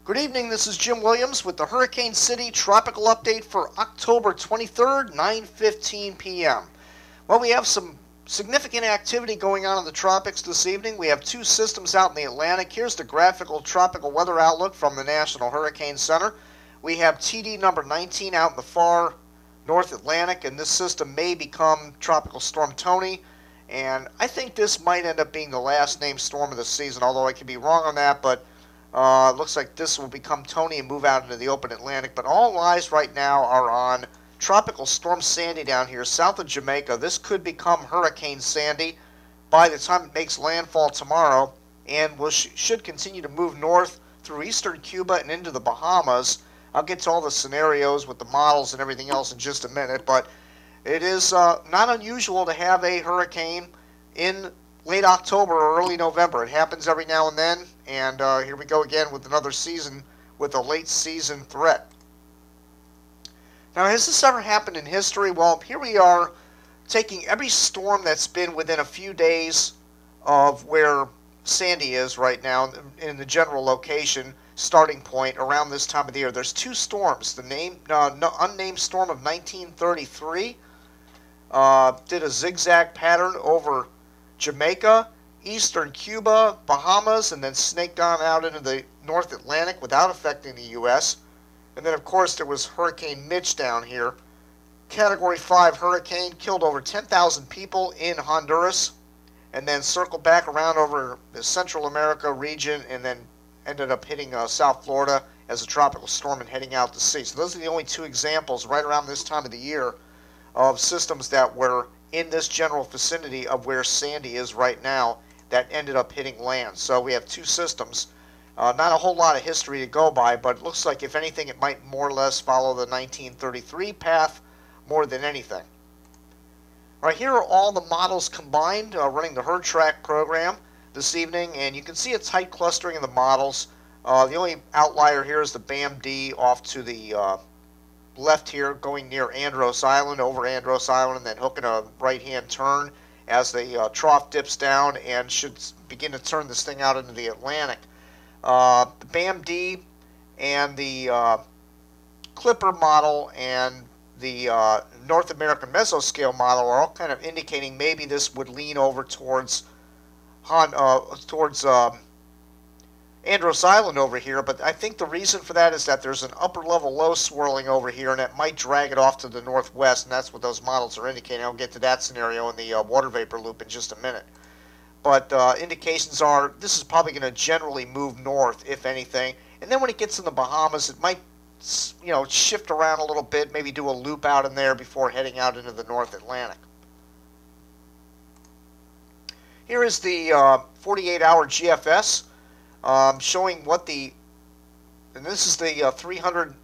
Good evening, this is Jim Williams with the Hurricane City Tropical Update for October 23rd, 9:15 p.m. Well, we have some significant activity going on in the tropics this evening. We have two systems out in the Atlantic. Here's the graphical tropical weather outlook from the National Hurricane Center. We have TD number 19 out in the far North Atlantic, and this system may become Tropical Storm Tony. And I think this might end up being the last named storm of the season, although I could be wrong on that, but it looks like this will become Tony and move out into the open Atlantic. But all eyes right now are on Tropical Storm Sandy down here south of Jamaica. This could become Hurricane Sandy by the time it makes landfall tomorrow, and should continue to move north through eastern Cuba and into the Bahamas. I'll get to all the scenarios with the models and everything else in just a minute, but it is not unusual to have a hurricane in late October or early November. It happens every now and then, and here we go again with another season with a late season threat. Now, has this ever happened in history? Well, here we are taking every storm that's been within a few days of where Sandy is right now in the general location starting point around this time of the year. There's two storms. The unnamed storm of 1933 did a zigzag pattern over Jamaica, eastern Cuba, Bahamas, and then snaked on out into the North Atlantic without affecting the U.S. And then, of course, there was Hurricane Mitch down here. Category 5 hurricane, killed over 10,000 people in Honduras, and then circled back around over the Central America region, and then ended up hitting South Florida as a tropical storm and heading out to sea. So those are the only two examples right around this time of the year of systems that were in this general vicinity of where Sandy is right now that ended up hitting land. So we have two systems. Not a whole lot of history to go by, but it looks like, if anything, it might more or less follow the 1933 path more than anything. All right, here are all the models combined running the HurTrack program this evening, and you can see a tight clustering of the models. The only outlier here is the BAM-D off to the left here, going near Andros Island, over Andros Island, and then hooking a right-hand turn as the trough dips down and should begin to turn this thing out into the Atlantic. The BAM-D and the Clipper model and the North American Mesoscale model are all kind of indicating maybe this would lean over towards Andros Island over here, but I think the reason for that is that there's an upper level low swirling over here, and it might drag it off to the northwest, and that's what those models are indicating. I'll get to that scenario in the water vapor loop in just a minute. But indications are this is probably going to generally move north, if anything, and then when it gets in the Bahamas, it might, shift around a little bit, maybe do a loop out in there before heading out into the North Atlantic. Here is the 48-hour GFS. Showing what and this is the 300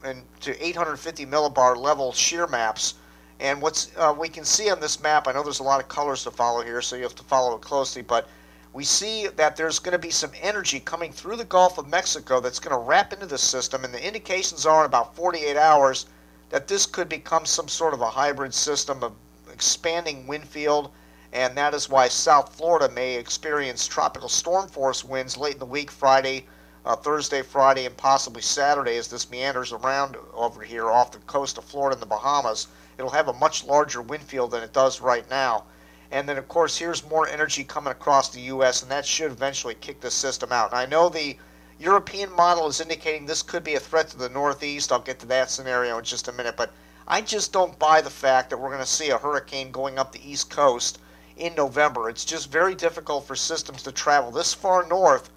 to 850 millibar level shear maps, and what's we can see on this map, I know there's a lot of colors to follow here, so you have to follow it closely, but we see that there's going to be some energy coming through the Gulf of Mexico that's going to wrap into the system, and the indications are in about 48 hours that this could become some sort of a hybrid system of expanding wind field. And that is why South Florida may experience tropical storm force winds late in the week, Thursday, Friday, and possibly Saturday as this meanders around over here off the coast of Florida and the Bahamas. It'll have a much larger wind field than it does right now. And then, of course, here's more energy coming across the U.S., and that should eventually kick the system out. And I know the European model is indicating this could be a threat to the northeast. I'll get to that scenario in just a minute. But I just don't buy the fact that we're going to see a hurricane going up the east coast in November. It's just very difficult for systems to travel this far north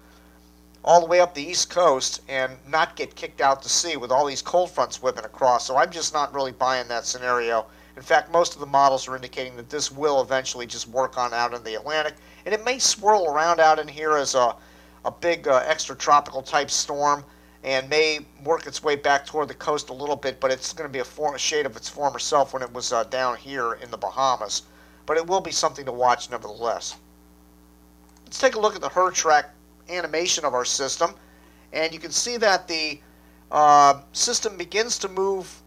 all the way up the east coast and not get kicked out to sea with all these cold fronts whipping across. So I'm just not really buying that scenario. In fact, most of the models are indicating that this will eventually just work on out in the Atlantic, and it may swirl around out in here as a big extratropical type storm and may work its way back toward the coast a little bit, but it's going to be a shade of its former self when it was down here in the Bahamas. But it will be something to watch nevertheless. Let's take a look at the HurTrack animation of our system, and you can see that the system begins to move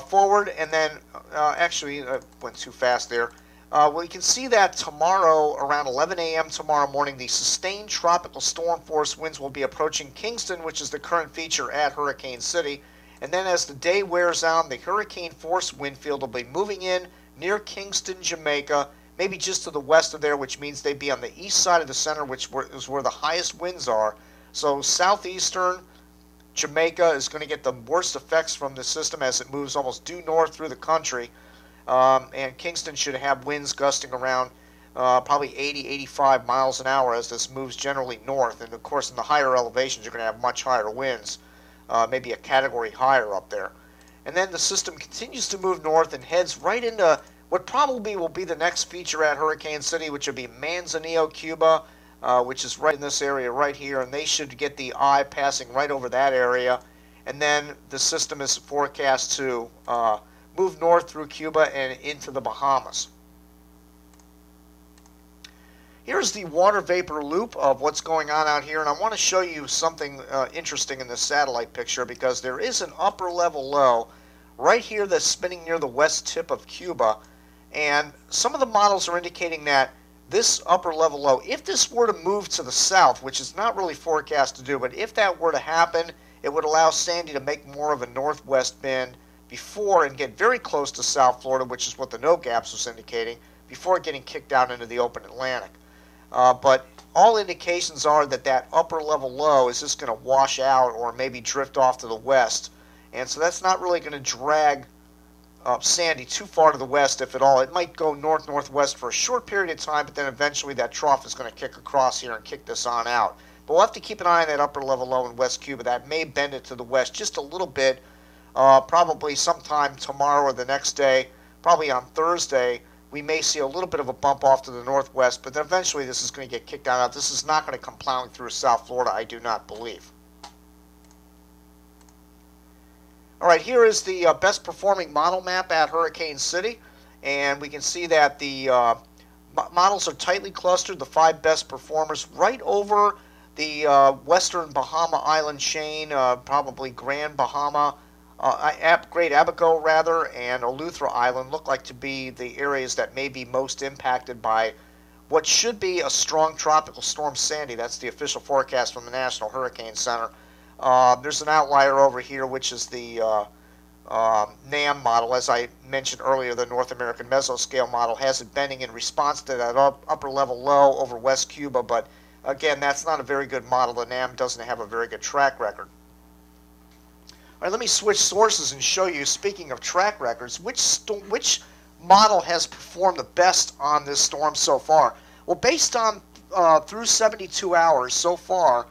forward, and then actually I went too fast there. Well, you can see that tomorrow, around 11 a.m. tomorrow morning, the sustained tropical storm force winds will be approaching Kingston, which is the current feature at Hurricane City. And then as the day wears on, the hurricane force wind field will be moving in near Kingston, Jamaica, maybe just to the west of there, which means they'd be on the east side of the center, which is where the highest winds are. So southeastern Jamaica is going to get the worst effects from the system as it moves almost due north through the country. And Kingston should have winds gusting around probably 80, 85 miles an hour as this moves generally north. And of course, in the higher elevations, you're going to have much higher winds, maybe a category higher up there. And then the system continues to move north and heads right into what probably will be the next feature at Hurricane City, which will be Manzanillo, Cuba, which is right in this area right here. And they should get the eye passing right over that area. And then the system is forecast to move north through Cuba and into the Bahamas. Here's the water vapor loop of what's going on out here, and I want to show you something interesting in this satellite picture because there is an upper level low right here that's spinning near the west tip of Cuba, and some of the models are indicating that this upper level low, if this were to move to the south, which is not really forecast to do, but if that were to happen, it would allow Sandy to make more of a northwest bend before and get very close to South Florida, which is what the no gaps was indicating, before getting kicked out into the open Atlantic. But all indications are that that upper level low is just going to wash out or maybe drift off to the west. And so that's not really going to drag Sandy too far to the west, if at all. It might go north-northwest for a short period of time, but then eventually that trough is going to kick across here and kick this on out. But we'll have to keep an eye on that upper level low in West Cuba. That may bend it to the west just a little bit, probably sometime tomorrow or the next day, probably on Thursday. We may see a little bit of a bump off to the northwest, but then eventually this is going to get kicked out. This is not going to come plowing through South Florida, I do not believe. All right, here is the best performing model map at Hurricane City, and we can see that the models are tightly clustered, the 5 best performers right over the western Bahama Island chain, probably Grand Bahama, Great Abaco rather, and Eleuthera Island look like to be the areas that may be most impacted by what should be a strong tropical storm Sandy. That's the official forecast from the National Hurricane Center. There's an outlier over here, which is the NAM model. As I mentioned earlier, the North American Mesoscale model has it bending in response to that upper level low over West Cuba, but again, that's not a very good model. The NAM doesn't have a very good track record. All right, let me switch sources and show you, speaking of track records, which model has performed the best on this storm so far. Well, based on through 72 hours so far,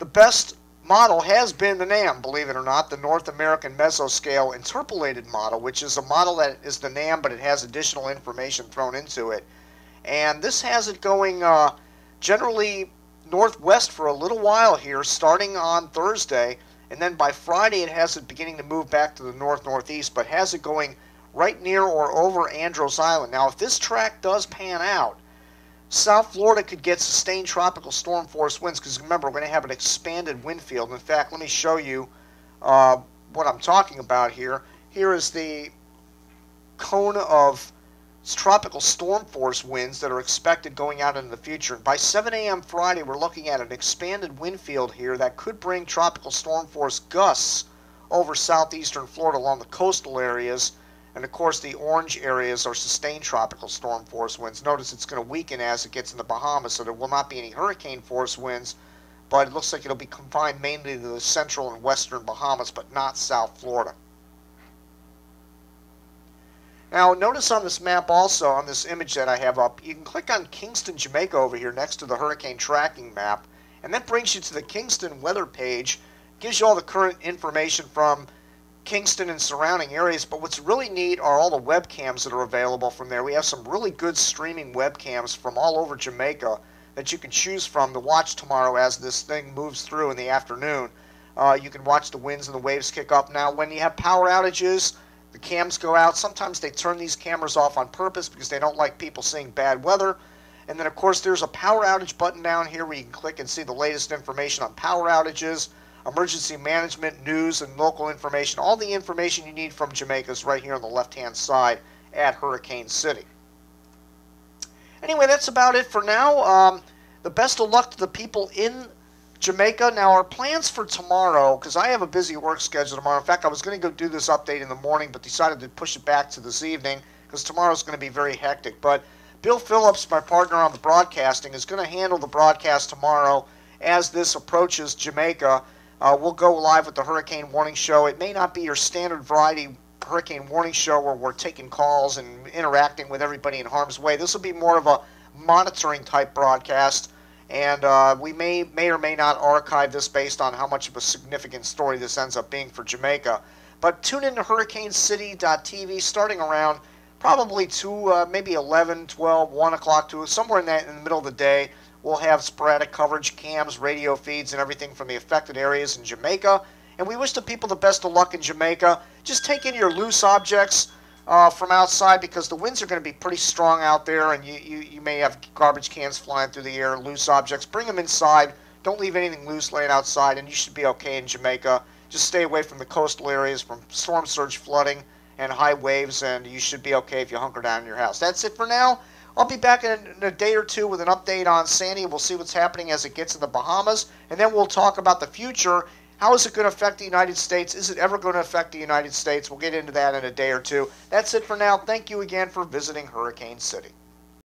the best model has been the NAM, believe it or not, the North American Mesoscale Interpolated model, which is a model that is the NAM, but it has additional information thrown into it. And this has it going generally northwest for a little while here, starting on Thursday. And then by Friday, it has it beginning to move back to the north-northeast, but has it going right near or over Andros Island. Now, if this track does pan out, South Florida could get sustained tropical storm force winds, because remember, we're going to have an expanded wind field. In fact, let me show you what I'm talking about here. Here is the cone of tropical storm force winds that are expected going out into the future. By 7 a.m. Friday, we're looking at an expanded wind field here that could bring tropical storm force gusts over southeastern Florida along the coastal areas. And of course, the orange areas are sustained tropical storm force winds. Notice it's going to weaken as it gets in the Bahamas, so there will not be any hurricane force winds, but it looks like it'll be confined mainly to the central and western Bahamas, but not South Florida. Now, notice on this map also, on this image that I have up, you can click on Kingston, Jamaica over here next to the hurricane tracking map, and that brings you to the Kingston weather page. It gives you all the current information from Kingston and surrounding areas, but what's really neat are all the webcams that are available from there. We have some really good streaming webcams from all over Jamaica that you can choose from to watch tomorrow as this thing moves through in the afternoon. You can watch the winds and the waves kick up. Now, when you have power outages, the cams go out. Sometimes they turn these cameras off on purpose because they don't like people seeing bad weather. And then, of course, there's a power outage button down here where you can click and see the latest information on power outages, emergency management, news, and local information. All the information you need from Jamaica is right here on the left-hand side at Hurricane City. Anyway, that's about it for now. The best of luck to the people in Jamaica. Now, our plans for tomorrow, because I have a busy work schedule tomorrow. In fact, I was going to go do this update in the morning, but decided to push it back to this evening because tomorrow's going to be very hectic. But Bill Phillips, my partner on the broadcasting, is going to handle the broadcast tomorrow as this approaches Jamaica. We'll go live with the Hurricane Warning Show. It may not be your standard variety Hurricane Warning Show where we're taking calls and interacting with everybody in harm's way. This will be more of a monitoring type broadcast. And we may or may not archive this based on how much of a significant story this ends up being for Jamaica. But tune in to HurricaneCity.tv starting around probably maybe 11, 12, 1 o'clock to somewhere in the middle of the day. We'll have sporadic coverage, cams, radio feeds, and everything from the affected areas in Jamaica. And we wish the people the best of luck in Jamaica. Just take in your loose objects from outside because the winds are going to be pretty strong out there, and you may have garbage cans flying through the air, loose objects. Bring them inside. Don't leave anything loose laying outside, and you should be okay in Jamaica. Just stay away from the coastal areas, from storm surge flooding and high waves, and you should be okay if you hunker down in your house. That's it for now. I'll be back in a day or two with an update on Sandy. We'll see what's happening as it gets in the Bahamas, and then we'll talk about the future. How is it going to affect the United States? Is it ever going to affect the United States? We'll get into that in a day or two. That's it for now. Thank you again for visiting Hurricane City.